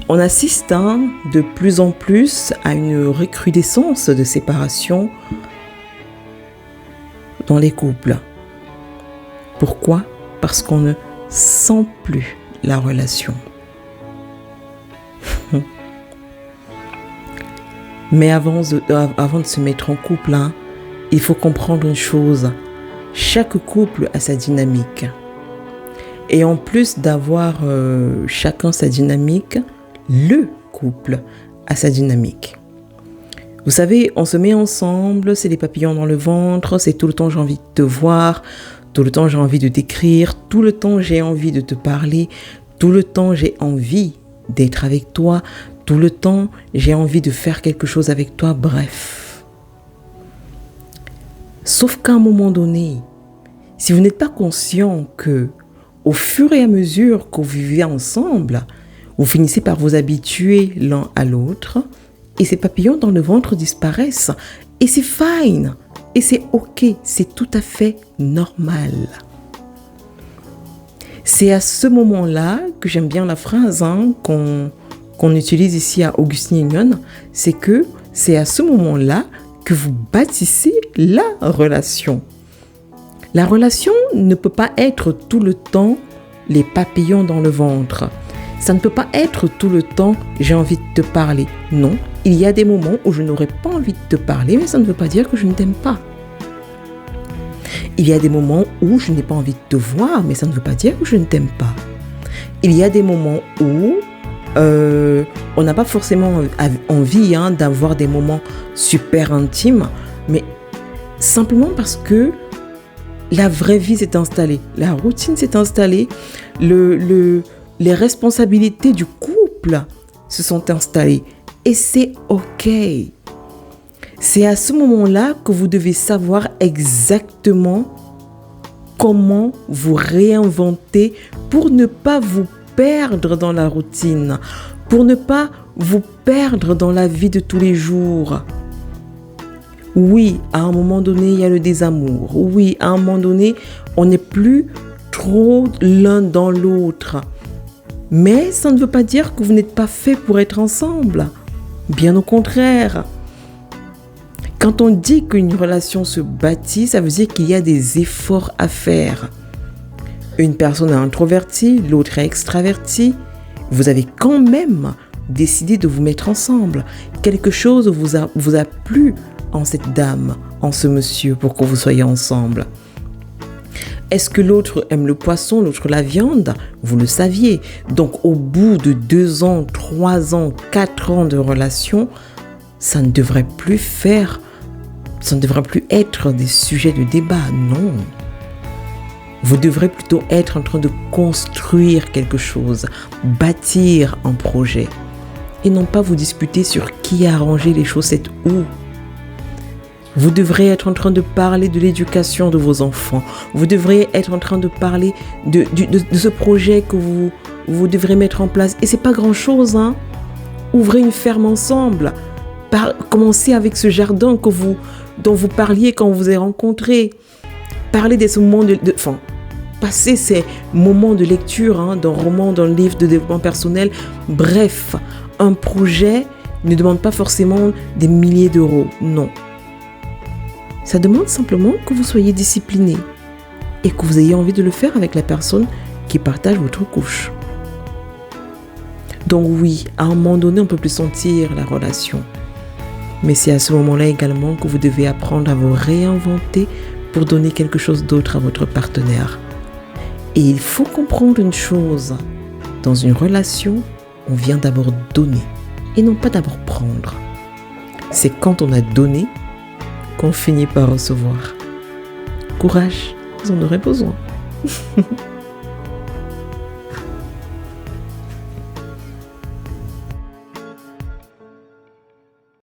On assiste de plus en plus à une recrudescence de séparation dans les couples. Pourquoi ? Parce qu'on ne sent plus la relation. Mais avant de se mettre en couple, il faut comprendre une chose. Chaque couple a sa dynamique. Et en plus d'avoir chacun sa dynamique, le couple a sa dynamique. Vous savez, on se met ensemble, c'est les papillons dans le ventre, c'est tout le temps j'ai envie de te voir, tout le temps j'ai envie de t'écrire, tout le temps j'ai envie de te parler, tout le temps j'ai envie d'être avec toi, tout le temps j'ai envie de faire quelque chose avec toi, bref. Sauf qu'à un moment donné, si vous n'êtes pas conscient que au fur et à mesure que vous vivez ensemble, vous finissez par vous habituer l'un à l'autre et ces papillons dans le ventre disparaissent. Et c'est fine, et c'est ok, c'est tout à fait normal. C'est à ce moment-là que j'aime bien la phrase qu'on utilise ici à Augustine Union, c'est que c'est à ce moment-là que vous bâtissez la relation. La relation ne peut pas être tout le temps les papillons dans le ventre. Ça ne peut pas être tout le temps j'ai envie de te parler. Non, il y a des moments où je n'aurais pas envie de te parler, mais ça ne veut pas dire que je ne t'aime pas. Il y a des moments où je n'ai pas envie de te voir, mais ça ne veut pas dire que je ne t'aime pas. Il y a des moments où on n'a pas forcément envie d'avoir des moments super intimes, mais simplement parce que la vraie vie s'est installée, la routine s'est installée, les responsabilités du couple se sont installées et c'est ok. C'est à ce moment-là que vous devez savoir exactement comment vous réinventer pour ne pas vous perdre dans la routine, pour ne pas vous perdre dans la vie de tous les jours. Oui, à un moment donné, il y a le désamour. Oui, à un moment donné, on n'est plus trop l'un dans l'autre. Mais ça ne veut pas dire que vous n'êtes pas fait pour être ensemble. Bien au contraire. Quand on dit qu'une relation se bâtit, ça veut dire qu'il y a des efforts à faire. Une personne est introvertie, l'autre est extravertie. Vous avez quand même décidé de vous mettre ensemble. Quelque chose vous a plu en cette dame, en ce monsieur, pour que vous soyez ensemble. Est-ce que l'autre aime le poisson, l'autre la viande ? Vous le saviez. Donc, au bout de 2 ans, 3 ans, 4 ans de relation, ça ne devrait plus être des sujets de débat, non. Vous devrez plutôt être en train de construire quelque chose, bâtir un projet, et non pas vous disputer sur qui a rangé les chaussettes où. Vous devrez être en train de parler de l'éducation de vos enfants. Vous devrez être en train de parler de ce projet que vous devrez mettre en place. Et c'est pas grand-chose, Ouvrez une ferme ensemble. Commencez avec ce jardin dont vous parliez quand vous vous êtes rencontrés. Parlez de ce moment passez ces moments de lecture, d'un roman, d'un livre de développement personnel. Bref, un projet ne demande pas forcément des milliers d'euros. Non. Ça demande simplement que vous soyez discipliné et que vous ayez envie de le faire avec la personne qui partage votre couche. Donc oui, à un moment donné, on ne peut plus sentir la relation. Mais c'est à ce moment-là également que vous devez apprendre à vous réinventer pour donner quelque chose d'autre à votre partenaire. Et il faut comprendre une chose. Dans une relation, on vient d'abord donner et non pas d'abord prendre. C'est quand on a donné qu'on finit par recevoir. Courage, vous en aurez besoin.